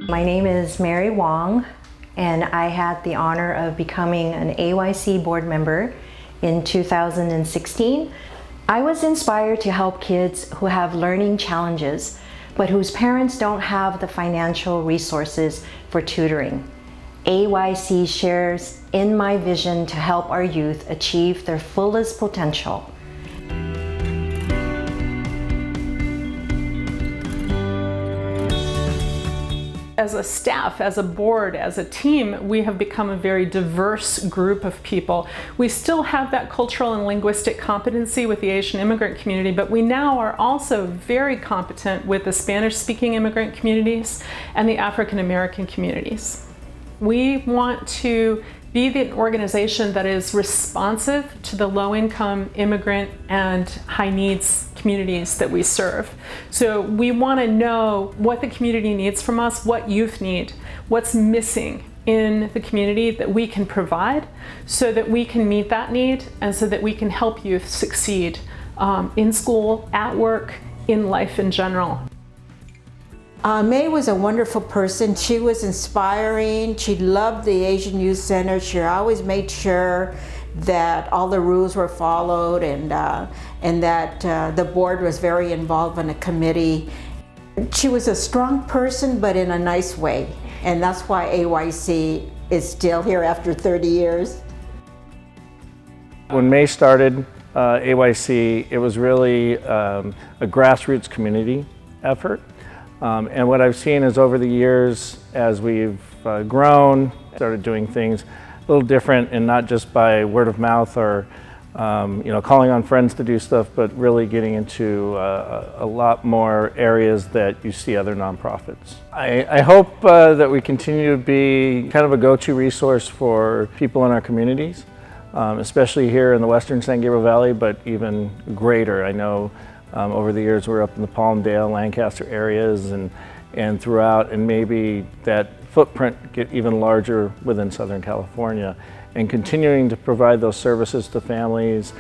My name is Mary Wong, and I had the honor of becoming an AYC board member in 2016. I was inspired to help kids who have learning challenges, but whose parents don't have the financial resources for tutoring. AYC shares in my vision to help our youth achieve their fullest potential. As a staff, as a board, as a team, we have become a very diverse group of people. We still have that cultural and linguistic competency with the Asian immigrant community, but we now are also very competent with the Spanish-speaking immigrant communities and the African American communities. We want to be the organization that is responsive to the low-income immigrant and high-needs communities that we serve. So we want to know what the community needs from us, what youth need, what's missing in the community that we can provide so that we can meet that need and so that we can help youth succeed in school, at work, in life in general. May was a wonderful person. She was inspiring. She loved the Asian Youth Center. She always made sure that all the rules were followed and that the board was very involved in the committee. She was a strong person, but in a nice way. And that's why AYC is still here after 30 years. When May started AYC, it was really a grassroots community effort. And what I've seen is over the years, as we've grown, started doing things a little different and not just by word of mouth or calling on friends to do stuff, but really getting into a lot more areas that you see other nonprofits. I hope that we continue to be kind of a go-to resource for people in our communities, especially here in the Western San Gabriel Valley, but even greater. I know over the years we're up in the Palmdale, Lancaster areas and throughout, and maybe that footprint get even larger within Southern California, and continuing to provide those services to families.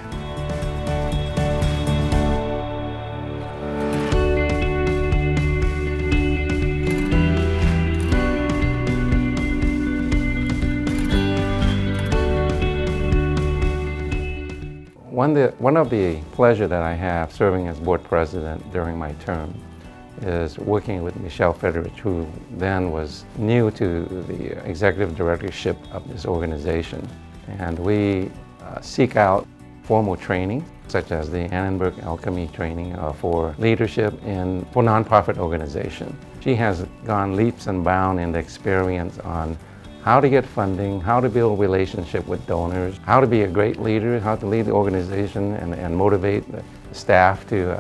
One of the pleasure that I have serving as board president during my term is working with Michelle Federich, who then was new to the executive directorship of this organization. And we seek out formal training, such as the Annenberg Alchemy training for leadership for nonprofit organization. She has gone leaps and bounds in the experience on how to get funding, how to build a relationship with donors, how to be a great leader, how to lead the organization and motivate the staff to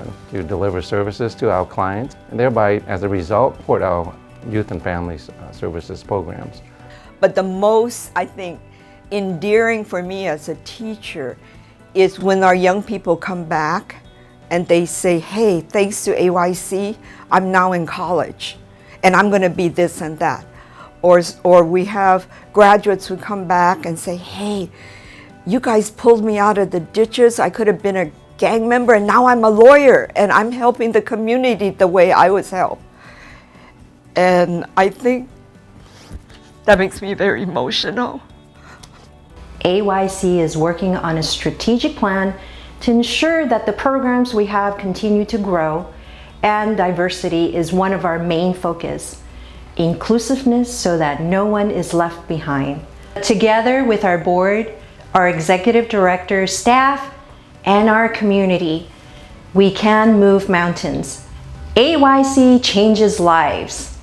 deliver services to our clients, and thereby, as a result, support our youth and family services programs. But the most, I think, endearing for me as a teacher is when our young people come back and they say, hey, thanks to AYC, I'm now in college and I'm going to be this and that. Or we have graduates who come back and say, hey, you guys pulled me out of the ditches. I could have been a gang member and now I'm a lawyer and I'm helping the community the way I was helped. And I think that makes me very emotional. AYC is working on a strategic plan to ensure that the programs we have continue to grow, and diversity is one of our main focus. Inclusiveness so that no one is left behind. Together with our board, our executive director, staff, and our community, we can move mountains. AYC changes lives.